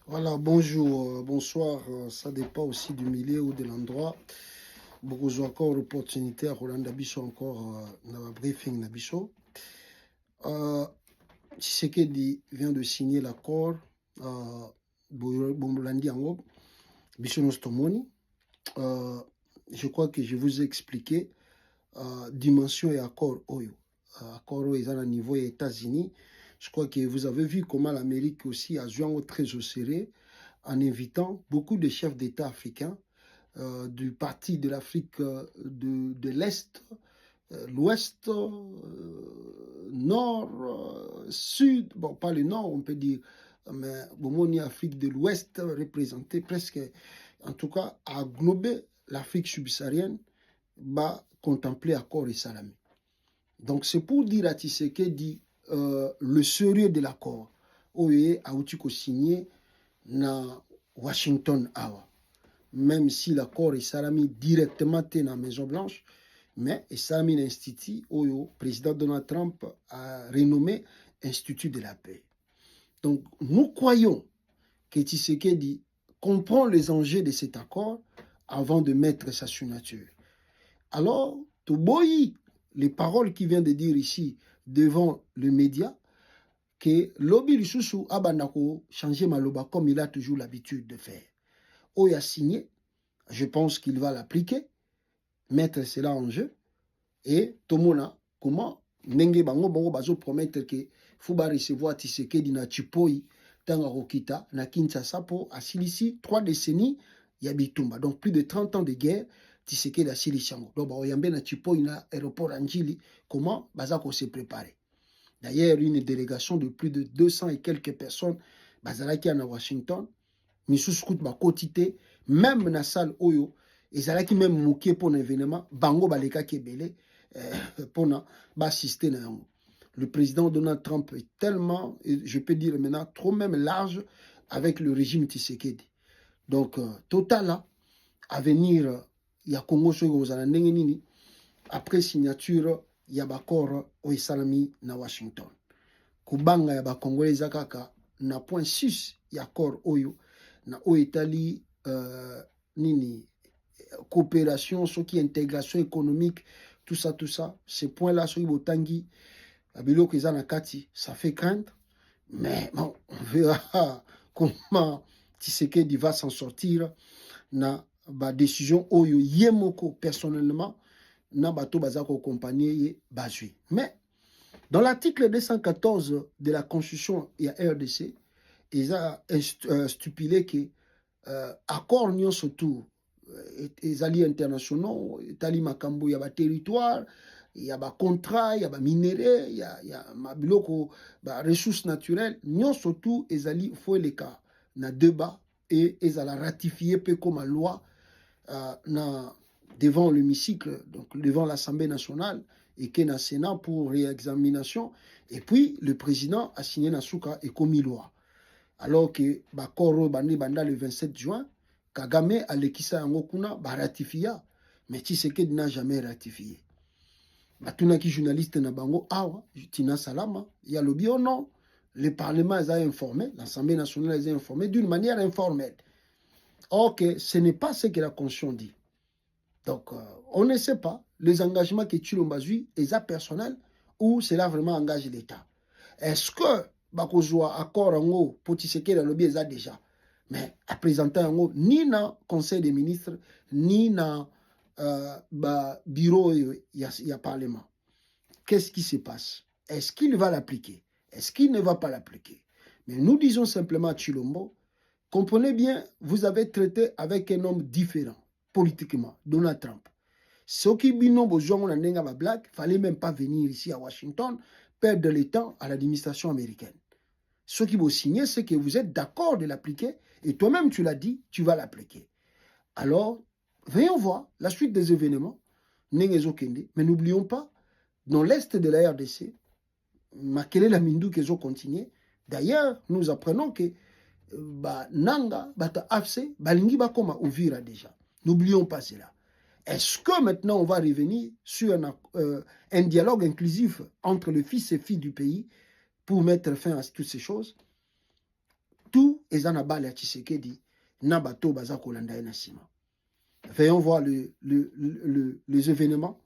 Voilà, bonjour, bonsoir, ça dépend aussi du milieu ou de l'endroit. Beaucoup encore opportunité à Roland Bicho encore dans le briefing Nabicho. Euh, Tshisekedi vient de signer l'accord Bombolandi Ango, Bicho Nostomoni. Je crois que je vous ai expliqué dimension et accord Oyo. Accord Oyo est à un niveau des États-Unis. Je crois que vous avez vu comment l'Amérique aussi a joué très au sérieux en invitant beaucoup de chefs d'État africains du parti de l'Afrique de l'Est, l'Ouest, Nord, Sud, bon, pas le Nord, on peut dire, mais Bomoni Afrique de l'Ouest représentée presque, en tout cas, à englober l'Afrique subsaharienne, va contempler accord et salami. Donc, c'est pour dire à Tshisekedi le sérieux de l'accord. Oye a signé na Washington awa. Même si l'accord est salami directement dans la Maison Blanche, mais est salami l'institut où le président Donald Trump a renommé Institut de la paix. Donc nous croyons que Tshisekedi comprend les enjeux de cet accord avant de mettre sa signature. Alors, Toboyi, les paroles qu'il vient de dire ici devant le média, que Lobi Lisusu Abandako changer Maloba comme il a toujours l'habitude de faire. Oya signé, je pense qu'il va l'appliquer, mettre cela en jeu, et Tomona, comment Nenge Bango Bango Bazo promettre que Fuba recevoir Tshisekedi na Chipoi, Tanga Rokita, na Kinshasa pour Asilisi, 3 décennies, Yabitumba. Donc plus de 30 ans de guerre, Tshisekedi a Silichango. Donc Oyambe na Chipoi na aéroport Anjili, comment Bazako s'est préparé. D'ailleurs, une délégation de plus de 200 et quelques personnes, Bazalaki à Washington, Misuskut Bakotite, même na salle Oyo, ezalaki même mouké pour l'événement, Bango Baleka Kebele, pour assister na yango. Le président Donald Trump est tellement, je peux dire maintenant, trop même large avec le régime Tshisekedi. Donc, total là, à venir, il y a Congo nini, après signature, il y a bakor Oisalami na Washington. Kubanga ya bakongolais kaka na point 6 ya accord Oyo, na Oetali nini, coopération, ce qui est intégration économique, tout ça, ces points-là, sur Ibotangi, Abilo Kati, ça fait craindre, mais bon, on verra comment Tshisekedi va s'en sortir na ba décision Oyo Yemoko personnellement na bato bazako accompagner Bazui. Mais dans l'article 214 de la Constitution et à RDC, ils ont stipulé que accord nyon surtout les alliés internationaux, Tali Makambo, il y a des territoires, il y a des contrats, il y a des minéraux, il y a des ressources naturelles. Nous, surtout, les alliés, il faut les cas, na débat, et ils ont ratifié peu comme loi devant l'hémicycle, donc devant l'Assemblée nationale, et qui est dans le Sénat pour réexamination. Et puis, le président a signé Nasuka et commis loi. Alors que Bakoro Bandi Banda le 27 juin, Kagame Alekisa Yangokuna ratifia, mais Tshisekedi n'a jamais ratifié. Batuna qui journaliste na bango awa, Tina Salama, il y a le bio non, le Parlement les a informés, l'Assemblée nationale les a informés d'une manière informelle. Or que ce n'est pas ce que la Constitution dit. Donc, on ne sait pas les engagements que Chilombazi est personnel ou cela vraiment engage l'État. Est-ce que bakozwa accord en pour Tshisekedi le biais déjà, mais à présenter en ni dans Conseil des ministres ni dans bureau il y a parlement. Qu'est-ce qui se passe? Est-ce qu'il va l'appliquer? Est-ce qu'il ne va pas l'appliquer? Mais nous disons simplement à Chilombo, comprenez bien, vous avez traité avec un homme différent politiquement, Donald Trump. Ceux qui bino besoin na nenga ba black, fallait même pas venir ici à Washington perdre le temps à l'administration américaine. Ceux qui vont signer, c'est que vous êtes d'accord de l'appliquer et toi-même tu l'as dit, tu vas l'appliquer. Alors, voyons voir la suite des événements. Mais n'oublions pas, dans l'est de la RDC, Makele la Mindu qu'ils ont continué. D'ailleurs, nous apprenons que Nanga, Bata Afse, Balingi Bakoma Ouvira déjà. N'oublions pas cela. Est-ce que maintenant on va revenir sur un dialogue inclusif entre le fils et fille du pays pour mettre fin à toutes ces choses? Tout eza na bale ya Tshisekedi na bato baza kolanda ye na nsima. Veillons voir les événements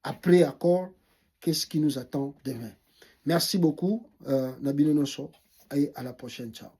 après accord. Qu'est-ce qui nous attend demain? Merci beaucoup, Nabino Nosso, et à la prochaine. Ciao.